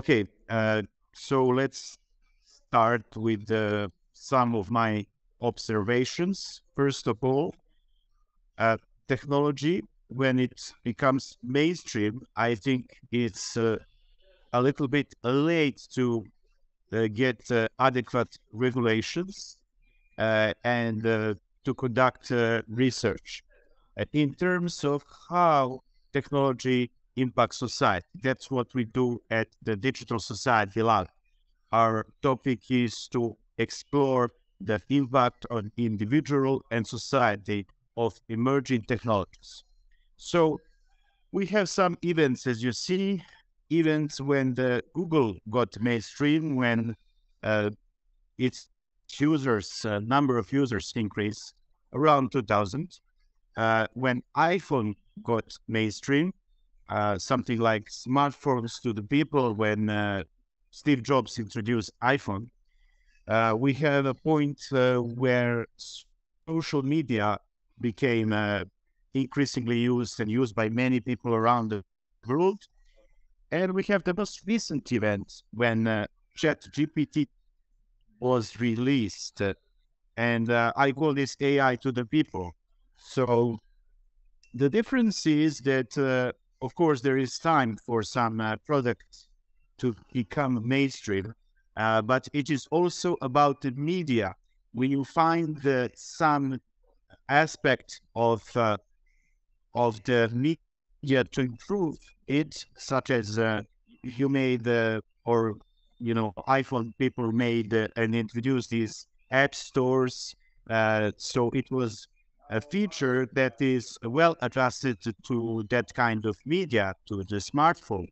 Okay, so let's start with some of my observations. First of all, technology, when it becomes mainstream, I think it's a little bit late to get adequate regulations and to conduct research in terms of how technology impacts society. That's what we do at the Digital Society Lab. Our topic is to explore the impact on individual and society of emerging technologies. So we have some events, as you see, events when the Google got mainstream, when its users, number of users increased around 2000. When iPhone got mainstream, something like smartphones to the people when Steve Jobs introduced iPhone, we have a point where social media became increasingly used and used by many people around the world. And we have the most recent event when ChatGPT was released. And I call this AI to the people. So the difference is that, of course, there is time for some products to become mainstream, but it is also about the media. When you find some aspect of the media to improve it, such as you made or iPhone people made and introduced these app stores. So it was a feature that is well adjusted to that kind of media, to the smartphone.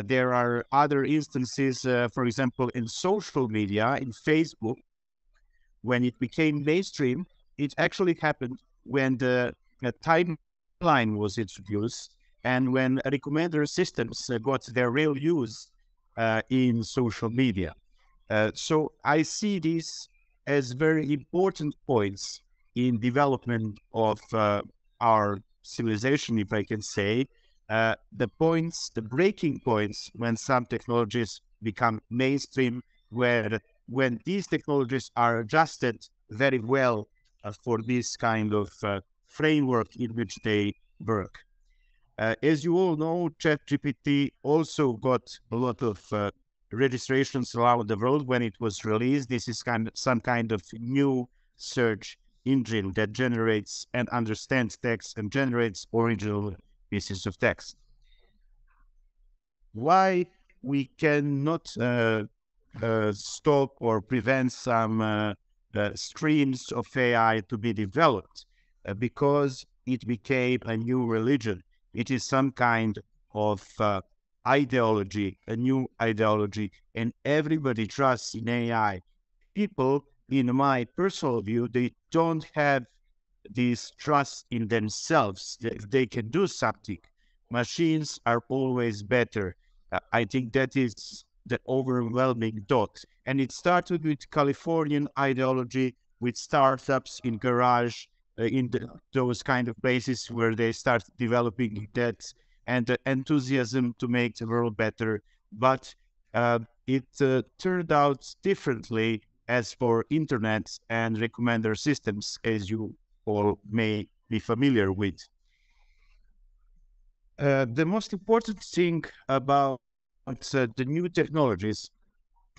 There are other instances, for example, in social media, in Facebook, when it became mainstream, it actually happened when the timeline was introduced and when recommender systems got their real use in social media. So I see these as very important points in development of our civilization, if I can say, the breaking points when some technologies become mainstream, when these technologies are adjusted very well for this kind of framework in which they work. As you all know, ChatGPT also got a lot of registrations around the world when it was released. This is some kind of new search engine that generates and understands text and generates original pieces of text. Why we cannot stop or prevent some streams of AI to be developed? Because it became a new religion. It is some kind of ideology, a new ideology, and everybody trusts in AI. People, in my personal view, they don't have this trust in themselves that they can do something. Machines are always better. I think that is the overwhelming thought. And it started with Californian ideology, with startups in garage, those kind of places where they start developing that and the enthusiasm to make the world better. But it turned out differently as for internet and recommender systems, as you all may be familiar with. The most important thing about the new technologies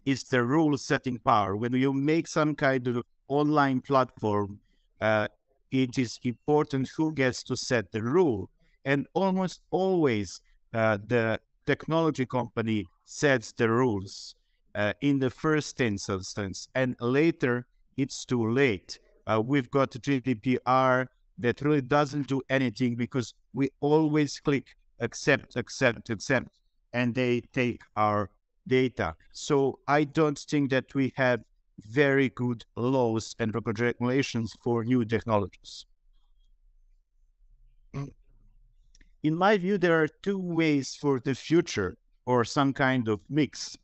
is the rule-setting power. When you make some kind of online platform, it is important who gets to set the rule. And almost always, the technology company sets the rules in the first instance, and later it's too late. We've got GDPR that really doesn't do anything because we always click accept, and they take our data. So I don't think that we have very good laws and regulations for new technologies. In my view, there are two ways for the future, or some kind of mix.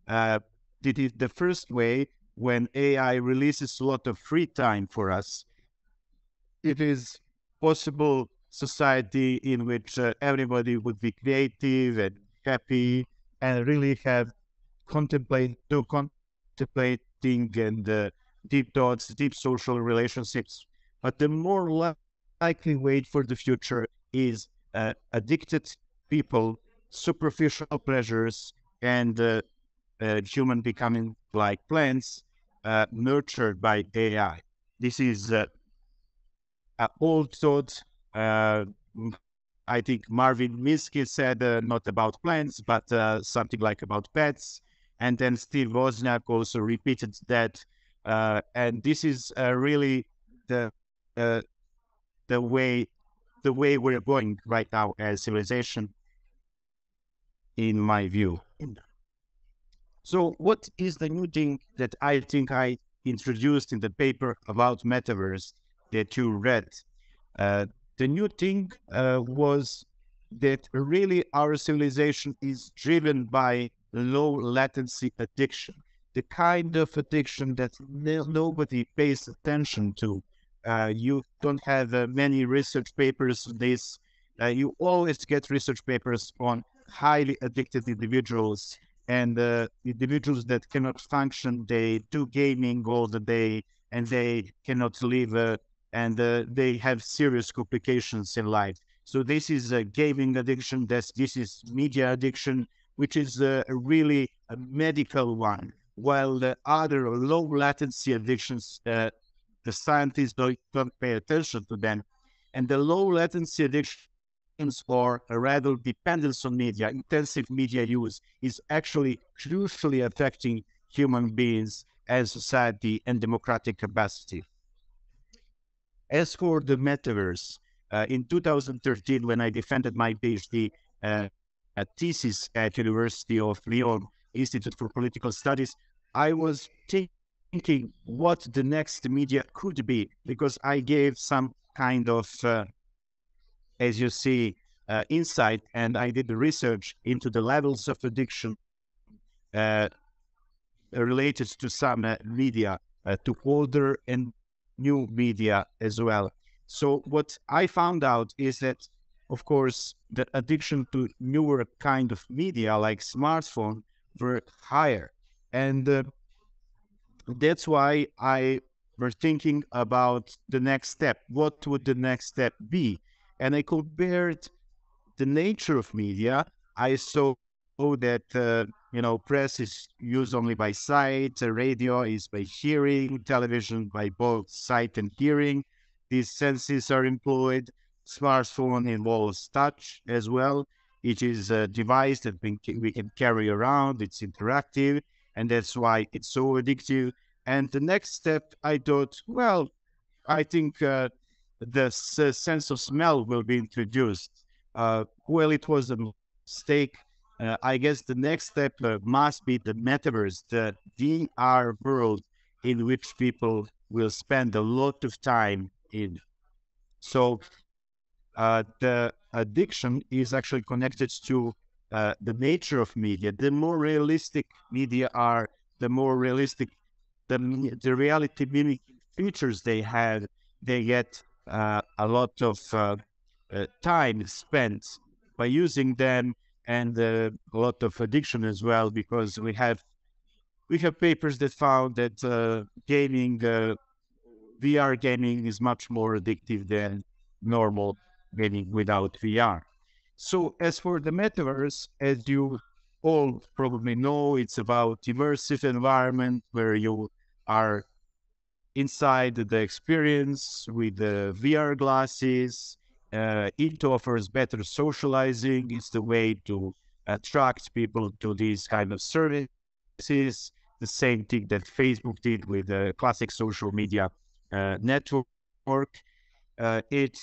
The first way, when AI releases a lot of free time for us, it is possible society in which everybody would be creative and happy and really have contemplating and deep thoughts, deep social relationships. But the more likely way for the future is addicted people, superficial pleasures, and human becoming like plants, nurtured by AI. This is old thought. Uh, I think Marvin Minsky said not about plants, but something like about pets. And then Steve Wozniak also repeated that. And this is really the uh, the way we're going right now as civilization, in my view. So, what is the new thing that I think I introduced in the paper about metaverse that you read? Uh, the new thing was that really our civilization is driven by low latency addiction, the kind of addiction that nobody pays attention to. You don't have many research papers on this. You always get research papers on highly addicted individuals and individuals that cannot function. They do gaming all the day and they cannot live and they have serious complications in life. So this is a gaming addiction. This is media addiction, which is really a medical one. While the other low latency addictions, the scientists don't pay attention to them. And the low latency addictions or a rather dependence on media, intensive media use is actually crucially affecting human beings and society and democratic capacity. As for the metaverse, in 2013, when I defended my PhD thesis at University of Lyon Institute for Political Studies, I was thinking what the next media could be, because I gave some kind of, as you see, insight, and I did the research into the levels of addiction related to some media, to older and new media as well. So what I found out is that, of course, the addiction to newer kind of media like smartphone were higher. And that's why I was thinking about the next step. What would the next step be? And I compared the nature of media. I saw that press is used only by sight, radio is by hearing, television by both sight and hearing. These senses are employed. Smartphone involves touch as well. It is a device that we can carry around. It's interactive, and that's why it's so addictive. And the next step, I thought, well, I think the sense of smell will be introduced. Well, it was a mistake. I guess the next step must be the metaverse, the VR world in which people will spend a lot of time in. So the addiction is actually connected to the nature of media. The more realistic media are, the more realistic the reality mimicking features they have. They get a lot of time spent by using them, and a lot of addiction as well, because we have papers that found that VR gaming is much more addictive than normal gaming without VR. So as for the metaverse, as you all probably know, it's about immersive environment where you are inside the experience with the VR glasses. It offers better socializing. It's the way to attract people to these kind of services. The same thing that Facebook did with the classic social media network. It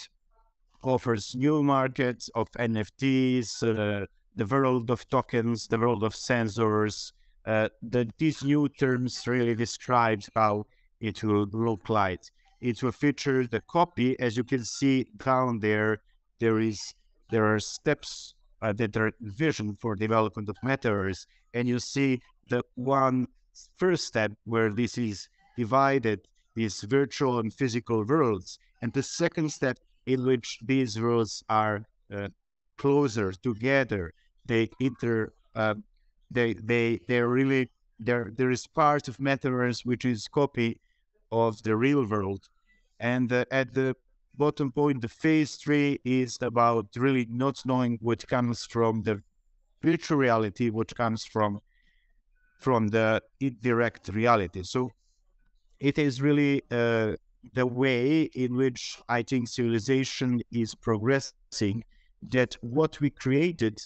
offers new markets of NFTs, the world of tokens, the world of sensors. These new terms really describe how it will look like. It will feature the copy. As you can see down there, there are steps that are envisioned for development of metaverse, and you see the one first step where this is divided, these virtual and physical worlds, and the second step in which these worlds are closer together. They they're really there is part of Metaverse which is copy of the real world, and at the bottom point, the phase 3 is about really not knowing what comes from the virtual reality, what comes from the indirect reality. So it is really the way in which I think civilization is progressing, that what we created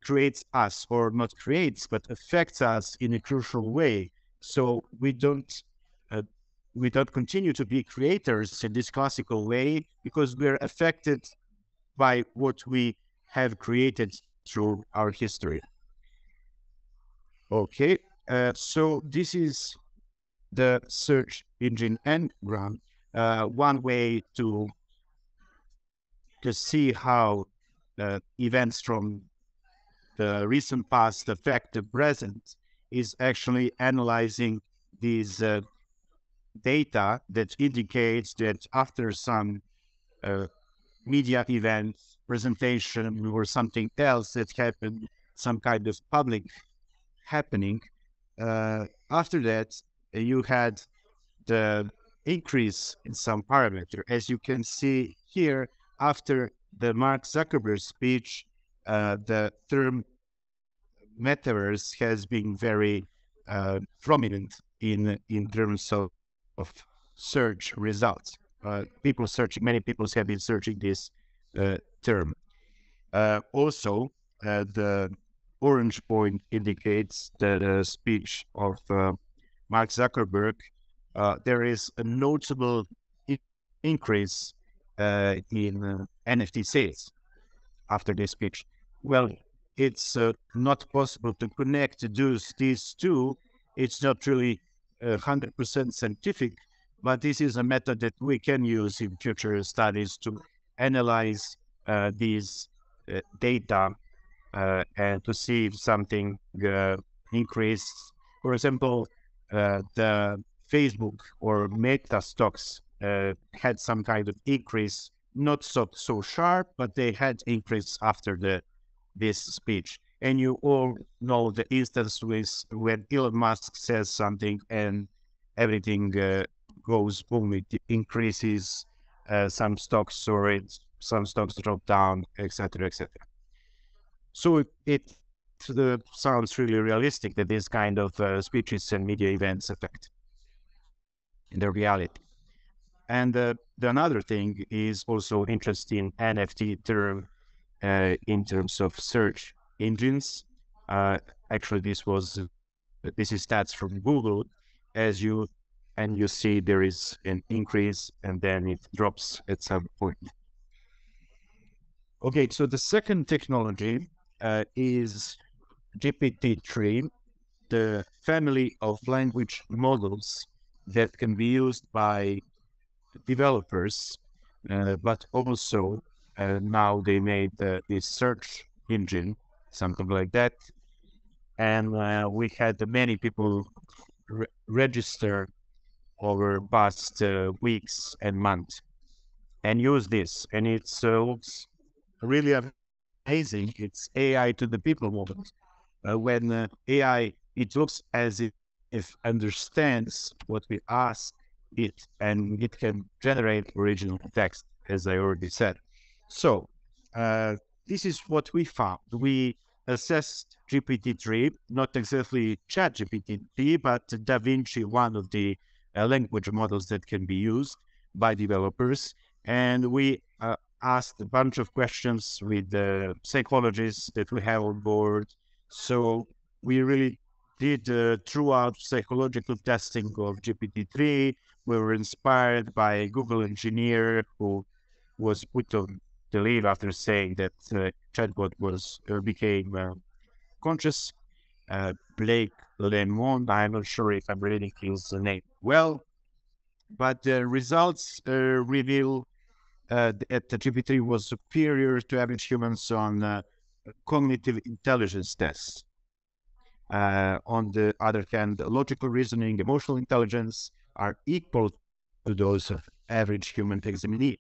creates us, or not creates, but affects us in a crucial way. So uh, we don't continue to be creators in this classical way, because we're affected by what we have created through our history. Okay, so this is the search engine engram, one way to see how events from the recent past affect the present is actually analyzing these data that indicates that after some media event, presentation, or something else that happened, some kind of public happening, after that you had the increase in some parameter. As you can see here, after the Mark Zuckerberg speech, the term Metaverse has been very prominent in terms of search results. Many people have been searching this term. Also, the orange point indicates the speech of Mark Zuckerberg. There is a notable increase in NFT sales after this speech. Well, it's not possible to connect these two. It's not really 100% scientific, but this is a method that we can use in future studies to analyze these data and to see if something increased. For example, the Facebook or Meta stocks had some kind of increase, not so sharp, but they had increase after this speech. And you all know the instance with when Elon Musk says something and everything goes boom, it increases, some stocks soar, some stocks drop down, etc., etc. So it sounds really realistic that this kind of speeches and media events affect in the reality. And the another thing is also interesting NFT term in terms of search engines. Actually, this is stats from Google. You see there is an increase and then it drops at some point. Okay, so the second technology is GPT-3, the family of language models that can be used by developers, but also now they made this search engine, something like that. And we had many people register over past weeks and months and use this. And it looks really amazing. It's AI to the people moment. When AI, it looks as if understands what we ask it, and it can generate original text, as I already said. So this is what we found. We assessed GPT-3, not exactly ChatGPT, but DaVinci, one of the language models that can be used by developers. And we asked a bunch of questions with the psychologists that we have on board. So we really did throughout psychological testing of GPT-3. We were inspired by a Google engineer who was put on the leave after saying that chatbot became conscious. Blake Lemon, I'm not sure if I'm reading his name well, but the results reveal that the GPT was superior to average humans on cognitive intelligence tests. On the other hand, logical reasoning, emotional intelligence are equal to those of average human examinee.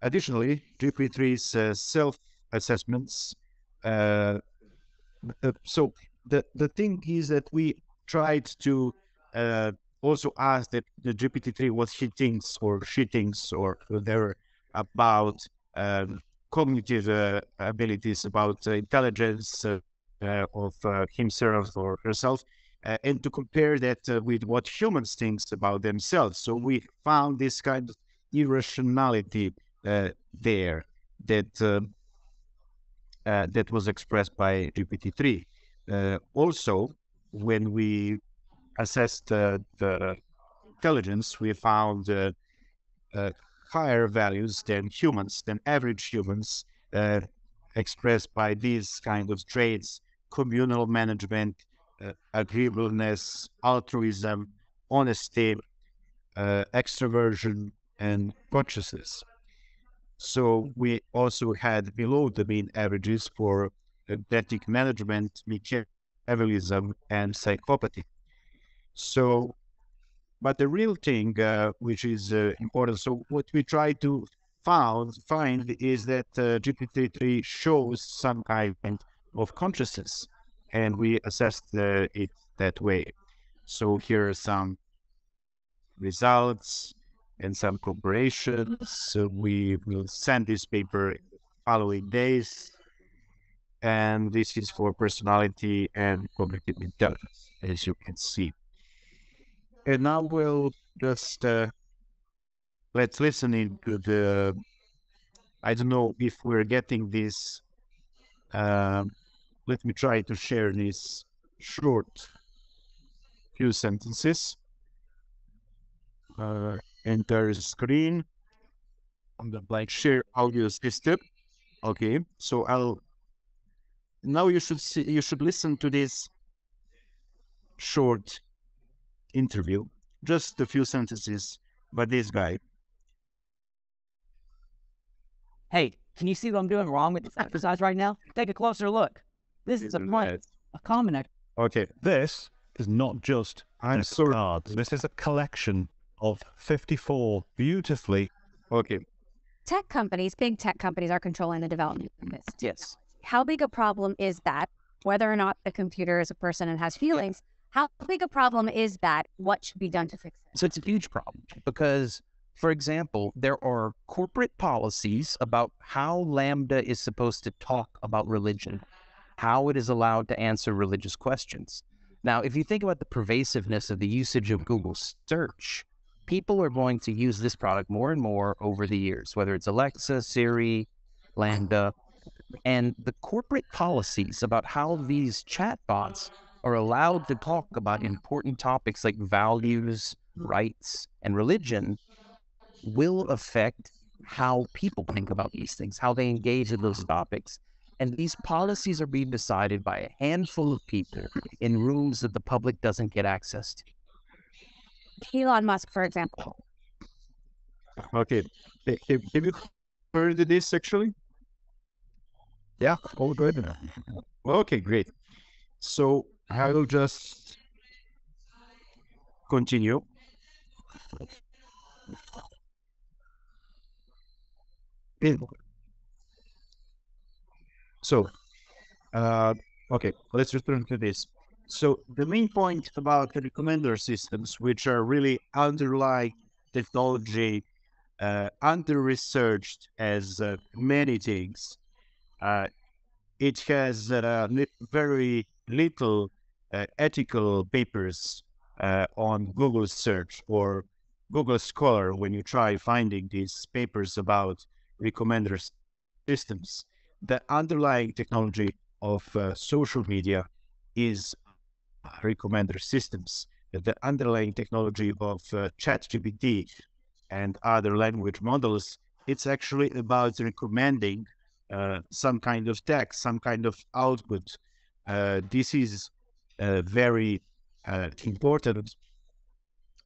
Additionally, GPT-3's self-assessments, so the thing is that we tried to also ask the GPT-3 what he thinks or she thinks or whatever about cognitive abilities, about intelligence of himself or herself, and to compare that with what humans thinks about themselves. So we found this kind of irrationality there that that was expressed by GPT-3. Also, when we assessed the intelligence, we found higher values than humans, than average humans, expressed by these kind of traits: communal management, agreeableness, altruism, honesty, extroversion, and consciousness. So we also had below the mean averages for athletic management, metabolism, and psychopathy. So, but the real thing which is important, so what we try to find is that GPT-3 shows some kind of consciousness, and we assessed it that way. So here are some results and some comparisons. So we will send this paper in the following days. And this is for personality and cognitive intelligence, as you can see. And now we'll just let's listen into the, I don't know if we're getting this. Let me try to share this short few sentences. Enter screen on the blank share audio system. Okay, so now you should listen to this short interview, just a few sentences by this guy. Hey, can you see what I'm doing wrong with this exercise right now? Take a closer look. This is a point, a common. Okay, This is not just cards. This is a collection of 54 beautifully. Okay. Tech companies, big tech companies, are controlling the development of this. Yes. How big a problem is that? Whether or not the computer is a person and has feelings, how big a problem is that? What should be done to fix it? So it's a huge problem because, for example, there are corporate policies about how Lambda is supposed to talk about religion, how it is allowed to answer religious questions. Now, if you think about the pervasiveness of the usage of Google search, people are going to use this product more and more over the years, whether it's Alexa, Siri, Lambda, and the corporate policies about how these chatbots are allowed to talk about important topics like values, rights, and religion will affect how people think about these things, how they engage in those topics. And these policies are being decided by a handful of people in rooms that the public doesn't get access to. Elon Musk, for example. Okay. Have you heard of this actually? Yeah, all good. Okay, great. So I will just continue. So, okay, let's return to this. So the main point about the recommender systems, which are really underlying technology, under-researched as many things, it has very little ethical papers on Google search or Google Scholar when you try finding these papers about recommender systems. The underlying technology of social media is recommender systems. The underlying technology of ChatGPT and other language models, it's actually about recommending some kind of text, some kind of output. This is very important.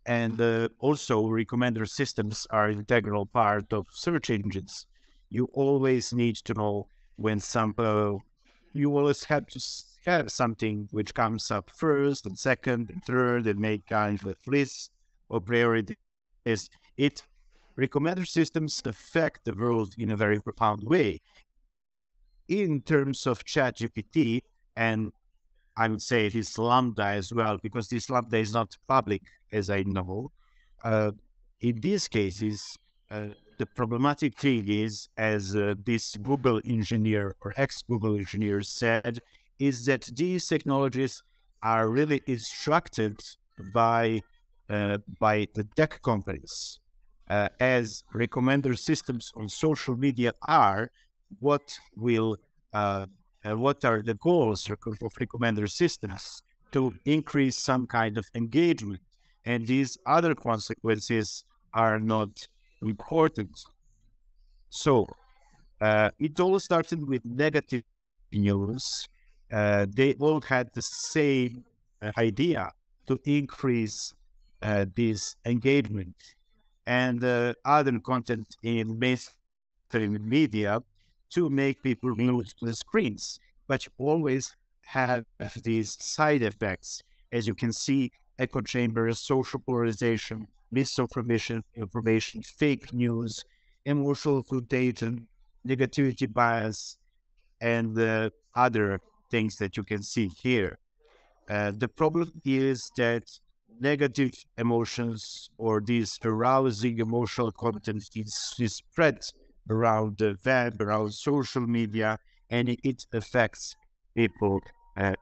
And also recommender systems are an integral part of search engines. You always need to know when you always have to have something which comes up first and second and third and make kind of list of priorities. Recommender systems affect the world in a very profound way. In terms of ChatGPT and I would say this lambda as well, because this lambda is not public, as I know. In these cases, the problematic thing is, as this Google engineer or ex-Google engineer said, is that these technologies are really instructed by the tech companies. As recommender systems on social media are, what are the goals of recommender systems? To increase some kind of engagement, and these other consequences are not important. So it all started with negative news. They all had the same idea, to increase this engagement, and other content in mainstream media to make people glued to the screens. But you always have these side effects, as you can see: echo chambers, social polarization, misinformation, information, fake news, emotional contagion, negativity bias, and other things that you can see here. The problem is that negative emotions, or this arousing emotional content, is spread around the web, around social media, and it affects people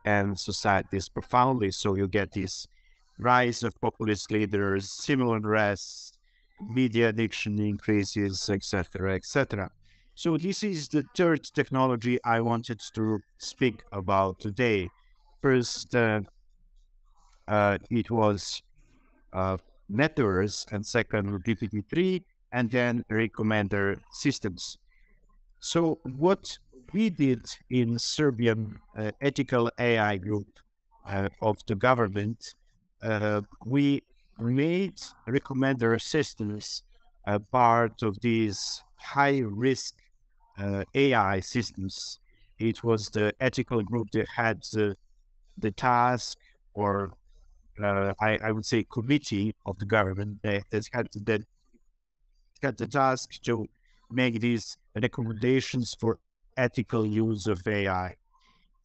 and societies profoundly. So you get this rise of populist leaders, civil unrest, media addiction increases, etc., etc. So this is the third technology I wanted to speak about today. First, it was Metaverse, and second, GPT-3, and then recommender systems. So what we did in Serbian ethical AI group of the government, we made recommender systems a part of these high-risk AI systems. It was the ethical group that had the task, or I would say committee of the government that had the task to make these recommendations for ethical use of AI.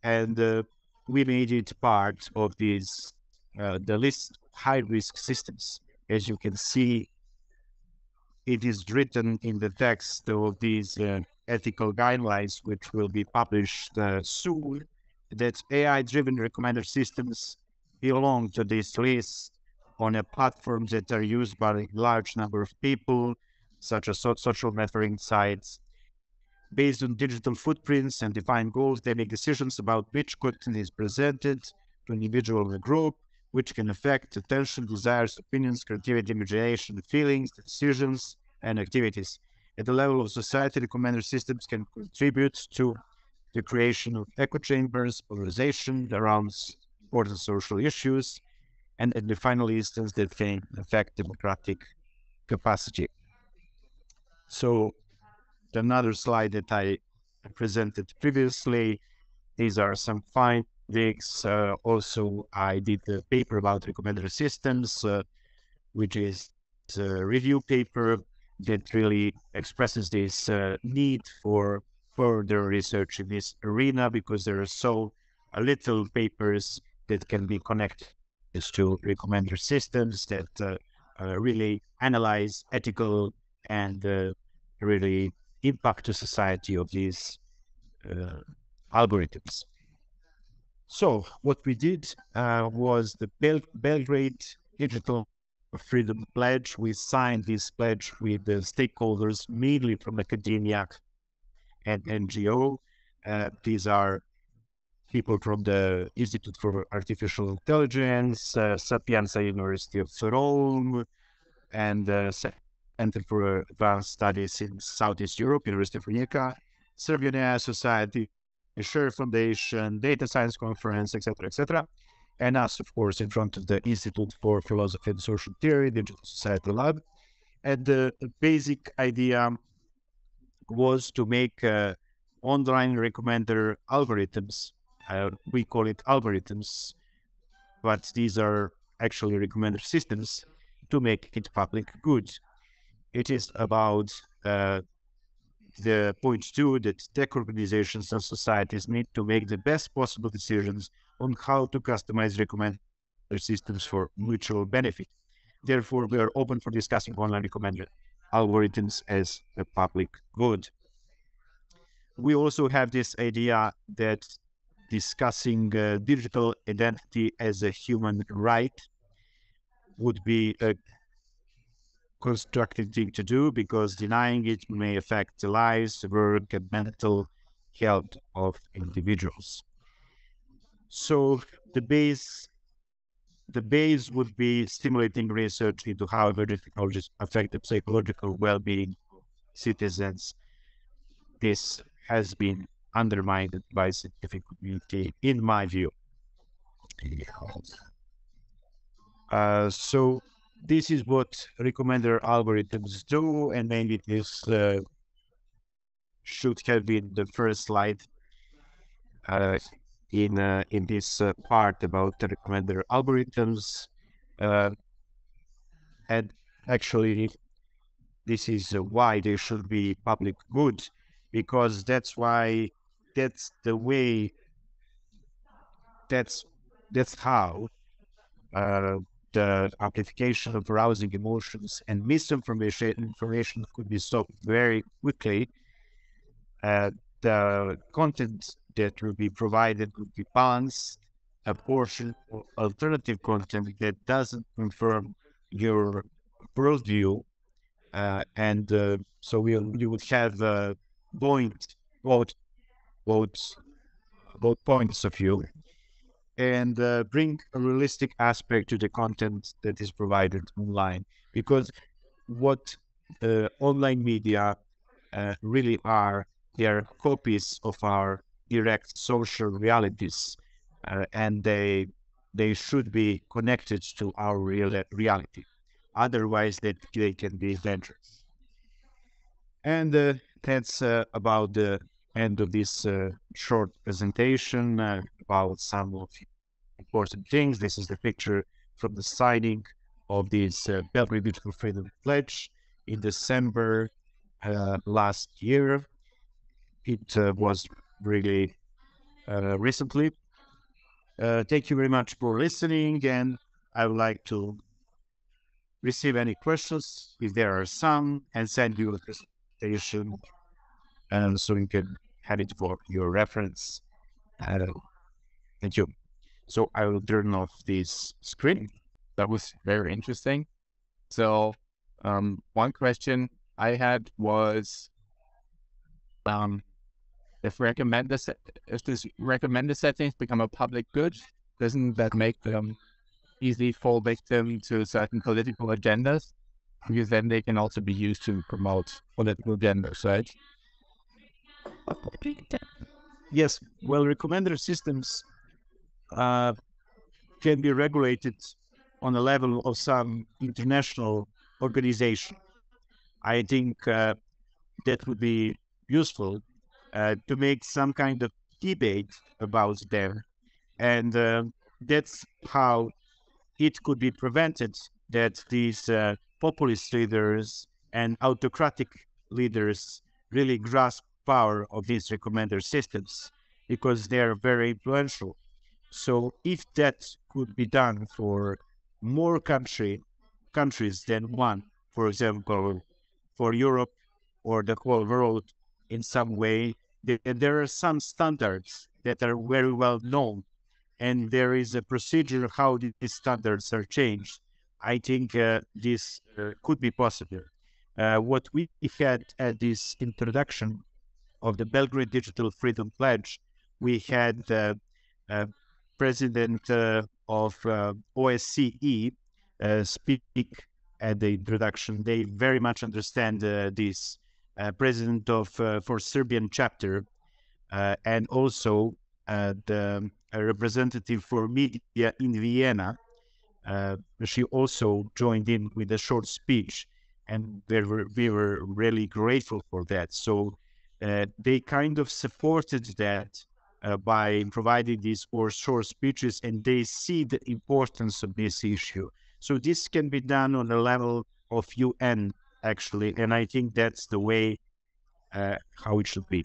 And we made it part of these, the list of high-risk systems. As you can see, it is written in the text of these ethical guidelines, which will be published soon, that AI-driven recommender systems belong to this list on a platform that are used by a large number of people, such as social networking sites. Based on digital footprints and defined goals, they make decisions about which content is presented to an individual or a group, which can affect attention, desires, opinions, creativity, imagination, feelings, decisions, and activities. At the level of society, recommender systems can contribute to the creation of echo chambers, polarization around important social issues, and in the final instance, that can affect democratic capacity. So another slide that I presented previously, these are some findings. Also, I did a paper about recommender systems, which is a review paper that really expresses this need for further research in this arena, because there are so little papers that can be connected to recommender systems that really analyze ethical and really impact to society of these algorithms. So what we did was the Belgrade Digital Freedom Pledge. We signed this pledge with the stakeholders, mainly from academia and NGO. These are people from the Institute for Artificial Intelligence, Sapienza University of Rome, and Center for Advanced Studies in Southeast Europe, University of Rijeka, Serbian AI Society, Share Foundation, Data Science Conference, etc., etc. And us, of course, in front of the Institute for Philosophy and Social Theory, Digital Society Lab. And the basic idea was to make online recommender algorithms. We call it algorithms, but these are actually recommender systems, to make it public good. It is about the point two, that tech organizations and societies need to make the best possible decisions on how to customize recommender systems for mutual benefit. Therefore, we are open for discussing online recommender algorithms as a public good. We also have this idea that discussing digital identity as a human right would be a constructive thing to do, because denying it may affect the lives, work, and mental health of individuals. So the base would be stimulating research into how emerging technologies affect the psychological well-being of citizens. This has been undermined by the scientific community, in my view. So this is what recommender algorithms do, and maybe this should have been the first slide in this part about the recommender algorithms. And actually, this is why they should be public good, because that's the way, that's how the amplification of arousing emotions and misinformation could be stopped very quickly. The content that will be provided will be balanced, a portion of alternative content that doesn't confirm your worldview, and so you would have both points of view, and bring a realistic aspect to the content that is provided online. Because what online media really are, they are copies of our direct social realities, and they should be connected to our reality. Otherwise, they can be dangerous. And that's about the end of this short presentation about some of the important things. This is the picture from the signing of this Belgrade Digital Freedom Pledge in December last year. It was really recently. Thank you very much for listening, and I would like to receive any questions if there are some, and send you a presentation, and so you can have it for your reference. Thank you. So I will turn off this screen. That was very interesting. So one question I had was, if this recommended settings become a public good, doesn't that make them easily fall victim to certain political agendas? Because then they can also be used to promote political agendas, right? Yes, well, recommender systems can be regulated on the level of some international organization. I think that would be useful to make some kind of debate about them, and that's how it could be prevented that these populist leaders and autocratic leaders really grasp power of these recommender systems, because they are very influential. So if that could be done for more countries than one, for example, for Europe or the whole world in some way, there are some standards that are very well known, and there is a procedure how these standards are changed. I think this could be possible. What we had at this introduction of the Belgrade Digital Freedom Pledge, we had the president of OSCE speak at the introduction. They very much understand this. President of for Serbian chapter, and also the representative for media in Vienna. She also joined in with a short speech, and we were really grateful for that. So they kind of supported that by providing these short speeches, and they see the importance of this issue. So this can be done on the level of UN, actually, and I think that's the way how it should be.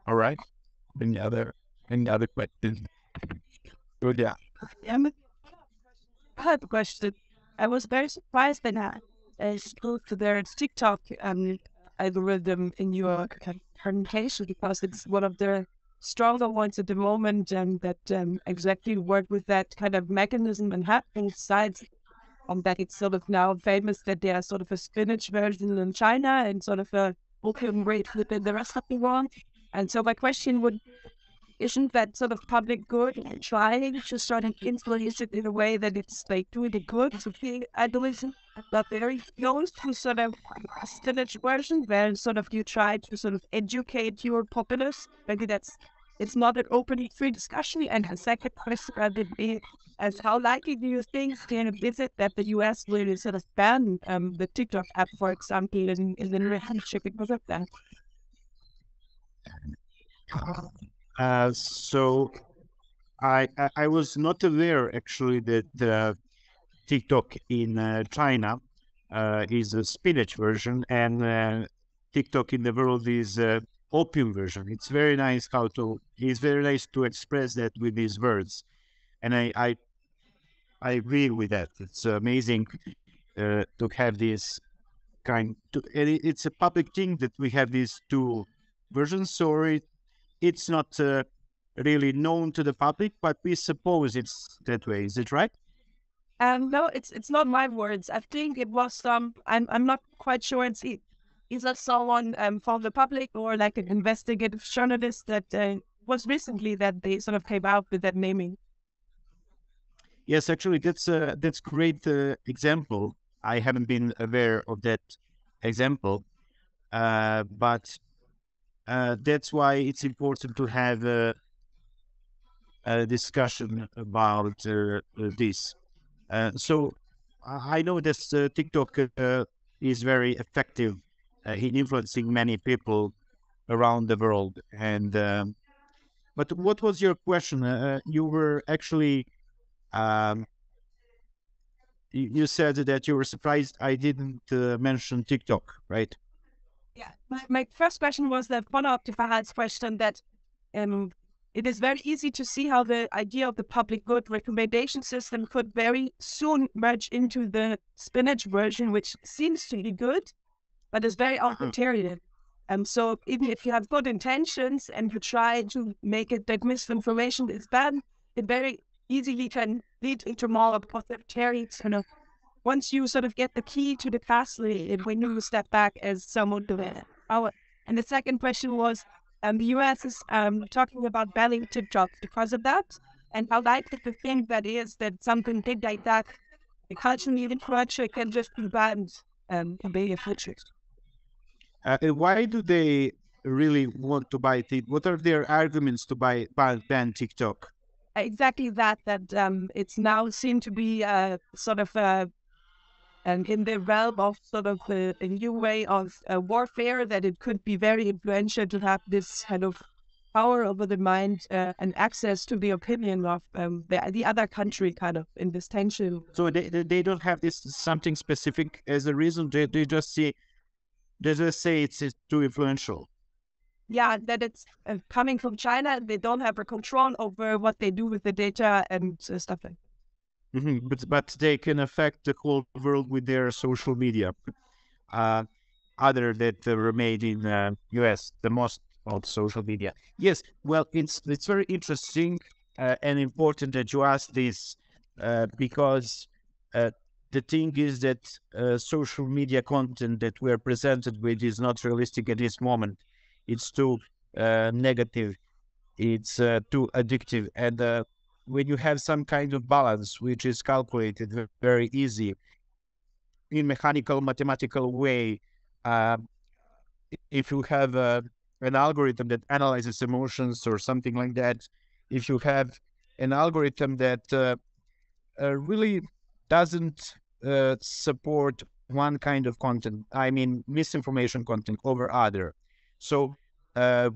All right. Any other questions? Good, yeah. Yeah, I have a question. I was very surprised by that. I spoke to their TikTok algorithm in your presentation because it's one of the stronger ones at the moment that exactly work with that kind of mechanism and happening sides that it's sort of now famous that they are sort of a spinach version in China and sort of a opium rate within the rest of the world. And so my question would, isn't that sort of public good and trying to sort of influence it in a way that it's like doing the good to be adolescent, but very close to sort of a spinach version where sort of you try to sort of educate your populace? Maybe it's not an open free discussion. And the second question would be, as how likely do you think is it that the US will sort of ban the TikTok app, for example, in the near future because of that? So I was not aware actually that TikTok in China is a spinach version and TikTok in the world is opium version. It's very nice to express that with these words, and I agree with that. It's amazing to have this it's a public thing that we have these two versions. So it's not really known to the public, but we suppose it's that way. Is it right? No, it's not my words. I think it was I'm not quite sure. It's either someone from the public or like an investigative journalist that was recently that they sort of came out with that naming. Yes, actually, that's great example. I haven't been aware of that example, but that's why it's important to have a discussion about this. So I know that TikTok is very effective in influencing many people around the world. And but what was your question? You were actually you said that you were surprised I didn't mention TikTok, right? Yeah, my first question was the follow-up to Fahad's question that it is very easy to see how the idea of the public good recommendation system could very soon merge into the spinach version, which seems to be good, but is very authoritarian. So even if you have good intentions and you try to make it that misinformation is bad, it very easily can lead into more of authoritarian sort of. Once you sort of get the key to the castle, when you step back as someone to power. And the second question was, the US is talking about banning TikTok because of that, and how likely to think that is that something big like that, the culturally influential, can just be banned in the future. Why do they really want to buy it? What are their arguments to ban TikTok? Exactly that it's now seen to be sort of and in the realm of sort of a new way of warfare, that it could be very influential to have this kind of power over the mind and access to the opinion of the other country kind of in this tension. So they don't have this something specific as a reason. They just say it's too influential. Yeah, that it's coming from China. They don't have a control over what they do with the data and stuff like that. Mm-hmm. But they can affect the whole world with their social media. Other that were made in US, the most of social media. Yes, well, it's very interesting and important that you ask this because the thing is that social media content that we're presented with is not realistic at this moment. It's too negative. It's too addictive, and when you have some kind of balance, which is calculated very easy in mechanical, mathematical way, if you have an algorithm that analyzes emotions or something like that, if you have an algorithm that really doesn't support one kind of content, I mean misinformation content over other. So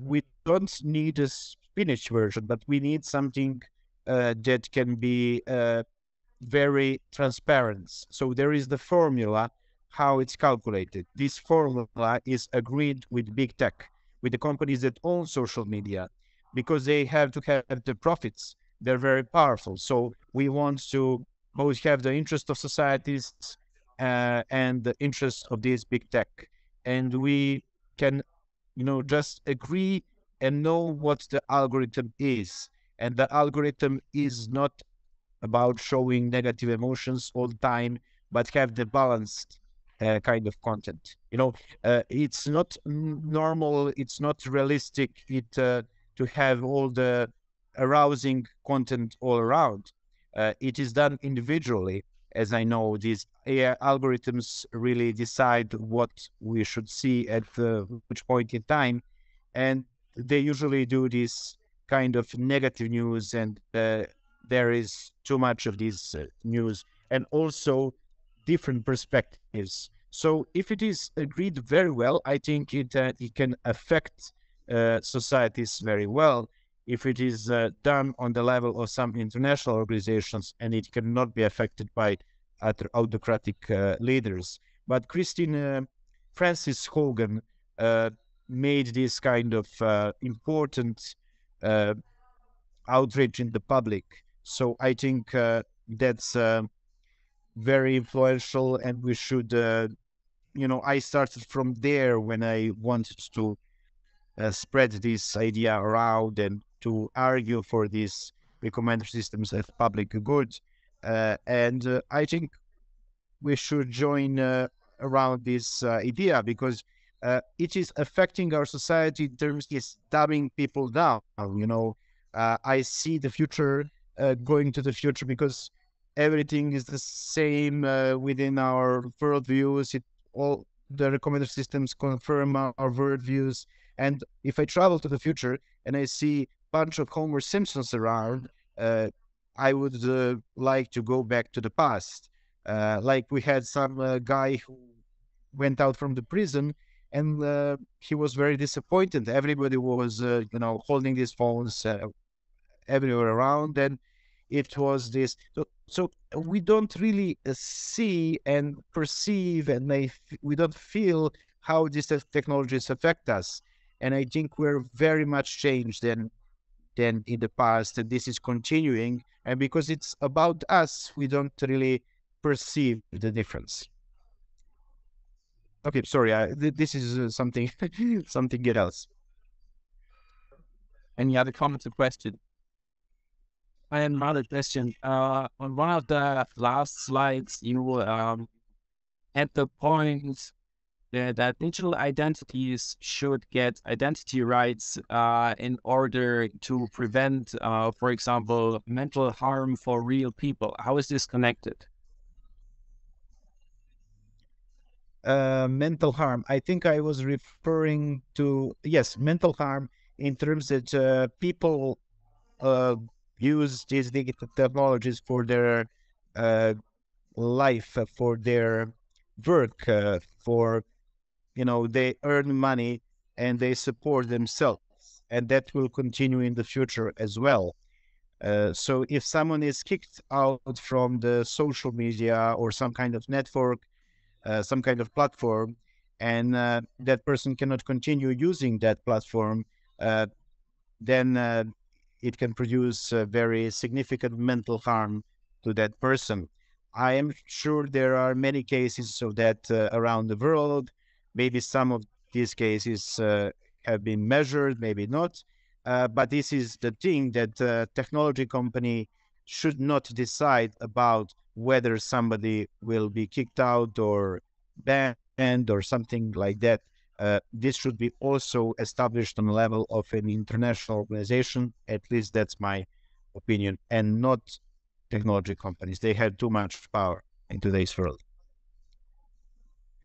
we don't need a spinach version, but we need something that can be very transparent. So there is the formula, how it's calculated. This formula is agreed with big tech, with the companies that own social media, because they have to have the profits they're very powerful. So we want to both have the interest of societies and the interest of this big tech. And we can, just agree and know what the algorithm is. And the algorithm is not about showing negative emotions all the time, but have the balanced kind of content. It's not normal, it's not realistic to have all the arousing content all around. It is done individually. As I know, these AI algorithms really decide what we should see at which point in time. And they usually do this kind of negative news, and there is too much of this news, and also different perspectives. So if it is agreed very well, I think it can affect societies very well. If it is done on the level of some international organizations, and it cannot be affected by autocratic leaders. But Francis Hogan made this kind of important outrage in the public. So I think that's very influential, and we should, I started from there when I wanted to spread this idea around and to argue for these recommender systems as public good. And I think we should join around this idea, because it is affecting our society in terms of dumbing people down. I see the future going to the future, because everything is the same within our worldviews. All the recommender systems confirm our worldviews. And if I travel to the future and I see a bunch of Homer Simpsons around, I would like to go back to the past. Like we had some guy who went out from the prison, and he was very disappointed. Everybody was, holding these phones everywhere around, and it was this. So we don't really see and perceive, and we don't feel how these technologies affect us. And I think we're very much changed than in the past, and this is continuing. And because it's about us, we don't really perceive the difference. Okay, sorry. This is something else. Any other comments or questions? I have another question. On one of the last slides, you at the point that digital identities should get identity rights in order to prevent, for example, mental harm for real people. How is this connected? Mental harm. I think I was referring to, yes, mental harm in terms that people use these digital technologies for their life, for their work, for, they earn money and they support themselves. And that will continue in the future as well. So if someone is kicked out from the social media or some kind of network, some kind of platform, and that person cannot continue using that platform, then it can produce very significant mental harm to that person. I am sure there are many cases of that around the world. Maybe some of these cases have been measured, maybe not. But this is the thing, that technology company should not decide about whether somebody will be kicked out or banned or something like that. This should be also established on the level of an international organization. At least that's my opinion, and not technology companies. They have too much power in today's world.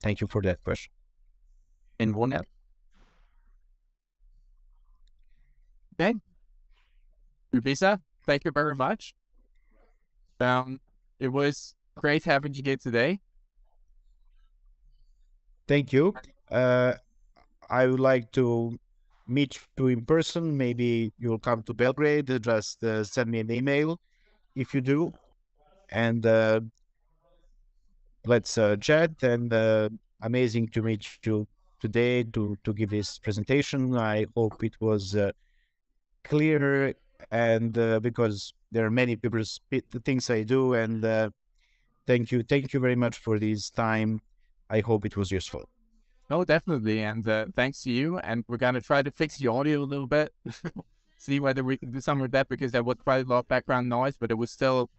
Thank you for that question. And one else. Okay. Ljubisa, thank you very much. It was great having you here today. Thank you. I would like to meet you in person. Maybe you'll come to Belgrade. Just send me an email if you do, and let's chat. And amazing to meet you today to give this presentation. I hope it was clear, and because there are many the things I do, and thank you very much for this time. I hope it was useful. No, definitely, and thanks to you. And we're gonna try to fix the audio a little bit, see whether we can do some of that, because there was quite a lot of background noise, but it was still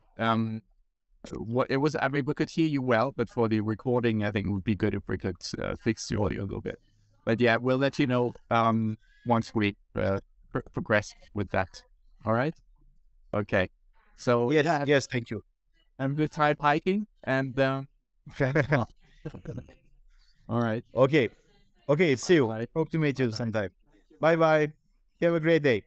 what it was. I mean, we could hear you well, but for the recording, I think it would be good if we could fix the audio a little bit. But yeah, we'll let you know once we progress with that. All right. Okay. So yes, thank you. Have a good time hiking, and all right. Okay. See you. Bye. Hope to meet you sometime. Bye bye. Have a great day.